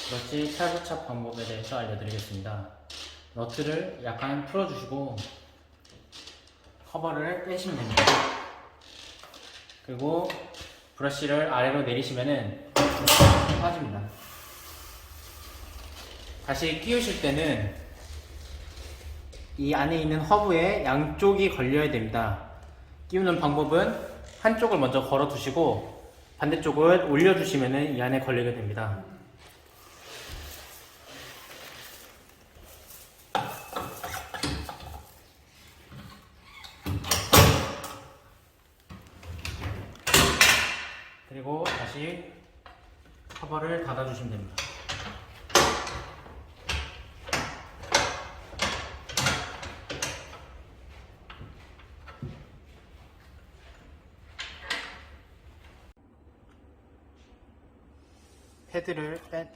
브러쉬 탈부착 방법에 대해서 알려드리겠습니다. 너트를 약간 풀어주시고 커버를 빼시면 됩니다. 그리고 브러쉬를 아래로 내리시면은 빠집니다. 다시 끼우실 때는 이 안에 있는 허브에 양쪽이 걸려야 됩니다. 끼우는 방법은 한쪽을 먼저 걸어 두시고 반대쪽을 올려 주시면은 이 안에 걸리게 됩니다. 그리고 다시 커버를 닫아 주시면 됩니다.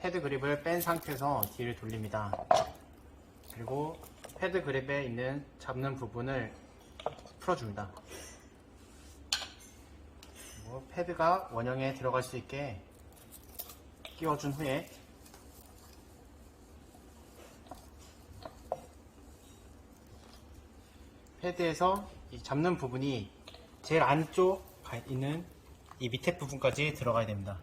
패드 그립을 뺀 상태에서 뒤를 돌립니다. 그리고 패드 그립에 있는 잡는 부분을 풀어줍니다. 그리고 패드가 원형에 들어갈 수 있게 끼워준 후에 패드에서 이 잡는 부분이 제일 안쪽 있는 이 밑에 부분까지 들어가야 됩니다.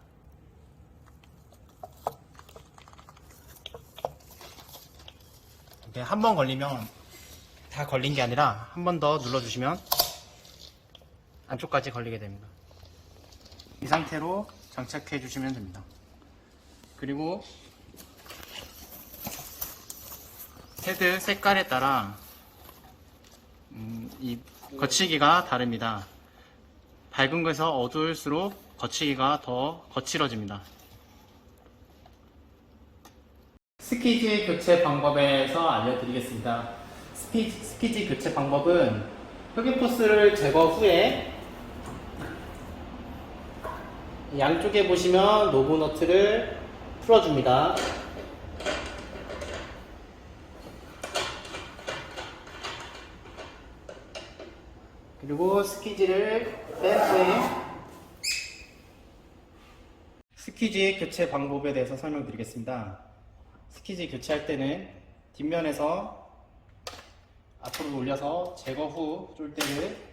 한 번 걸리면 다 걸린 게 아니라 한 번 더 눌러주시면 안쪽까지 걸리게 됩니다. 이 상태로 장착해 주시면 됩니다. 그리고 패드 색깔에 따라 이 거치기가 다릅니다. 밝은 것에서 어두울수록 거치기가 더 거칠어집니다. 스키지 교체 방법에서 알려드리겠습니다. 스키지 교체 방법은 흡입포스를 제거 후에 양쪽에 보시면 노브 너트를 풀어줍니다. 그리고 스키지를 뺀 후에 스키지 교체 방법에 대해서 설명드리겠습니다. 스키지 교체할 때는 뒷면에서 앞으로 올려서 제거 후 쫄대를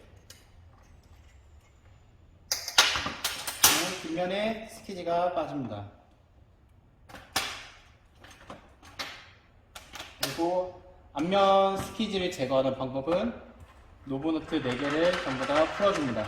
뒷면에 스키지가 빠집니다. 그리고 앞면 스키지를 제거하는 방법은 노브너트 4개를 전부 다 풀어줍니다.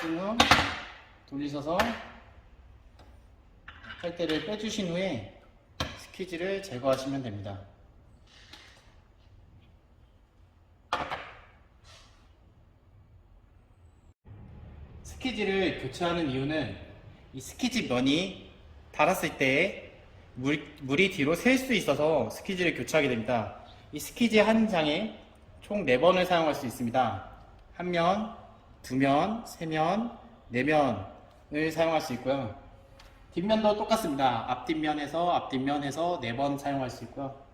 후 돌리셔서 팔대를 빼주신 후에 스키지를 제거하시면 됩니다. 스키지를 교체하는 이유는 이 스키지 면이 닳았을 때 물이 뒤로 셀 수 있어서 스키지를 교체하게 됩니다. 이 스키지 한 장에 총 4번을 사용할 수 있습니다. 한 면, 2면, 3면, 4면을 사용할 수 있고요. 뒷면도 똑같습니다. 앞뒷면에서 4번 사용할 수 있고요.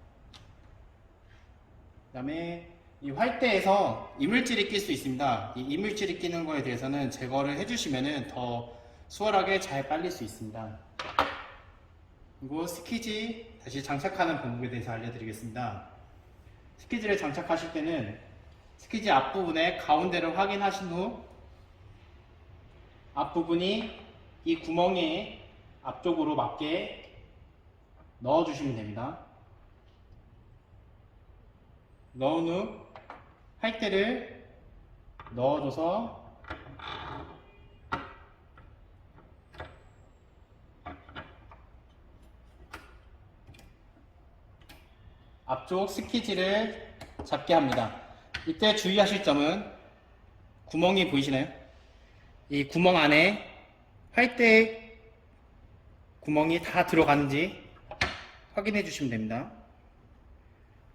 그 다음에 이 활대에서 이물질이 낄 수 있습니다. 이 이물질이 끼는 거에 대해서는 제거를 해주시면 더 수월하게 잘 빨릴 수 있습니다. 그리고 스키지 다시 장착하는 방법에 대해서 알려드리겠습니다. 스키지를 장착하실 때는 스키지 앞부분의 가운데를 확인하신 후 앞부분이 이 구멍에 앞쪽으로 맞게 넣어주시면 됩니다. 넣은 후 할대를 넣어줘서 앞쪽 스키지를 잡게 합니다. 이때 주의하실 점은 구멍이 보이시나요? 이 구멍 안에 활대 구멍이 다 들어가는지 확인해 주시면 됩니다.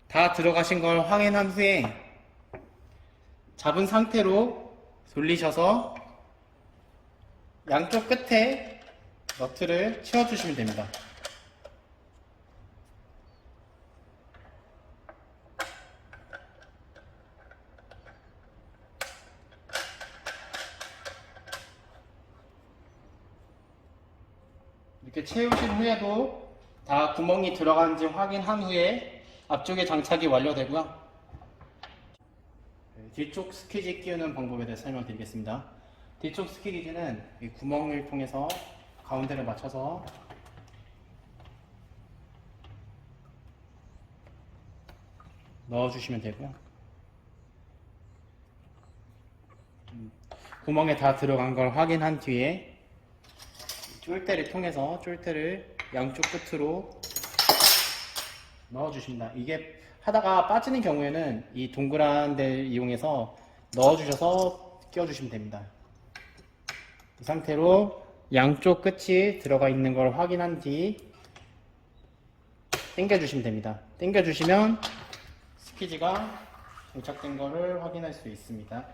다 들어가신 걸 확인한 후에 잡은 상태로 돌리셔서 양쪽 끝에 너트를 채워주시면 됩니다. 이렇게 채우신 후에도 다 구멍이 들어간지 확인한 후에 앞쪽에 장착이 완료되고요. 뒤쪽 스키지 끼우는 방법에 대해 설명드리겠습니다. 뒤쪽 스키지는 이 구멍을 통해서 가운데를 맞춰서 넣어주시면 되고요. 구멍에 다 들어간 걸 확인한 뒤에 쫄대를 통해서 쫄대를 양쪽 끝으로 넣어주십니다. 이게 하다가 빠지는 경우에는 이 동그란 데를 이용해서 넣어주셔서 끼워주시면 됩니다. 이 상태로 양쪽 끝이 들어가 있는 걸 확인한 뒤 당겨주시면 됩니다. 당겨주시면 스키지가 장착된 것을 확인할 수 있습니다.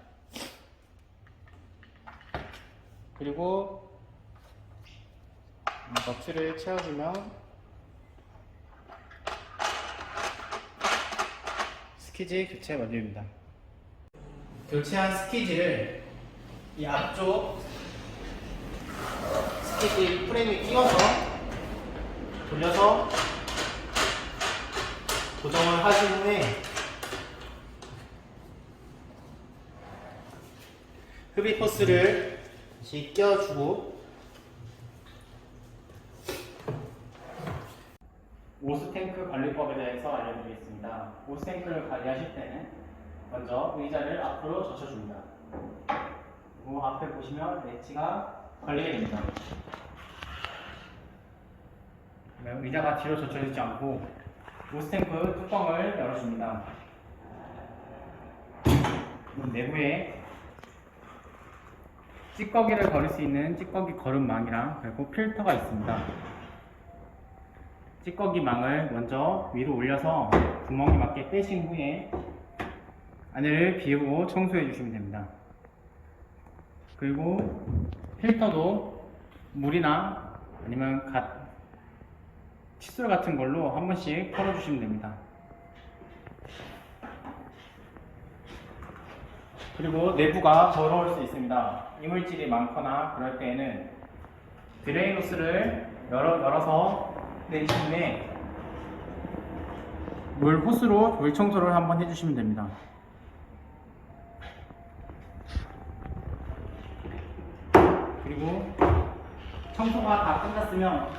그리고 너트를 채워주면 스키지 교체 완료입니다. 교체한 스키지를 이 앞쪽 스키지 프레임에 끼워서 돌려서 고정을 하신 후에 흡입 호스를 다시 끼워주고 오스탱크 관리법에 대해서 알려드리겠습니다. 오스탱크를 관리하실 때는 먼저 의자를 앞으로 젖혀줍니다. 그리고 앞에 보시면 엣지가 걸리게 됩니다. 의자가 뒤로 젖혀지지 않고 오스탱크 뚜껑을 열어줍니다. 내부에 찌꺼기를 걸을 수 있는 찌꺼기 거름망이랑 그리고 필터가 있습니다. 찌꺼기 망을 먼저 위로 올려서 구멍에 맞게 빼신 후에 안을 비우고 청소해 주시면 됩니다. 그리고 필터도 물이나 아니면 칫솔 같은 걸로 한 번씩 털어주시면 됩니다. 그리고 내부가 더러울 수 있습니다. 이물질이 많거나 그럴 때에는 드레인 호스를 열어서 낸 다음에 물 호스로 물 청소를 한번 해주시면 됩니다. 그리고 청소가 다 끝났으면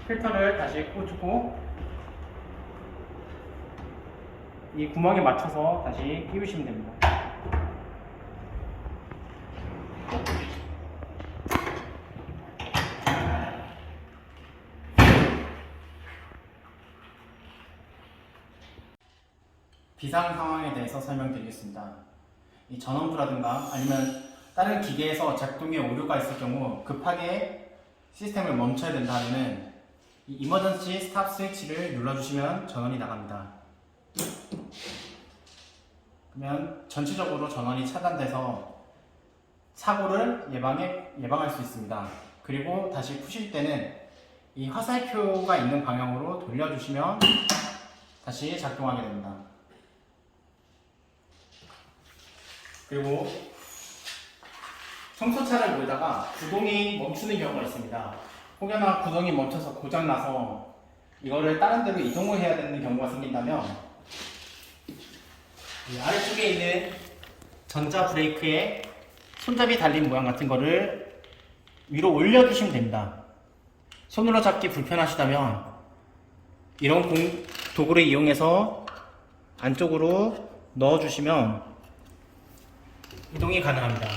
필터를 다시 꽂고 이 구멍에 맞춰서 다시 끼우시면 됩니다. 비상 상황에 대해서 설명드리겠습니다. 이 전원부라든가 아니면 다른 기계에서 작동에 오류가 있을 경우 급하게 시스템을 멈춰야 된다면 이 이머전시 스탑 스위치를 눌러주시면 전원이 나갑니다. 그러면 전체적으로 전원이 차단돼서 사고를 예방할 수 있습니다. 그리고 다시 푸실 때는 이 화살표가 있는 방향으로 돌려주시면 다시 작동하게 됩니다. 그리고 청소차를 몰다가 구동이 멈추는 경우가 있습니다. 혹여나 구동이 멈춰서 고장나서 이거를 다른 데로 이동을 해야 되는 경우가 생긴다면 이 아래쪽에 있는 전자 브레이크에 손잡이 달린 모양 같은 거를 위로 올려주시면 됩니다. 손으로 잡기 불편하시다면 이런 도구를 이용해서 안쪽으로 넣어주시면 이동이 가능합니다.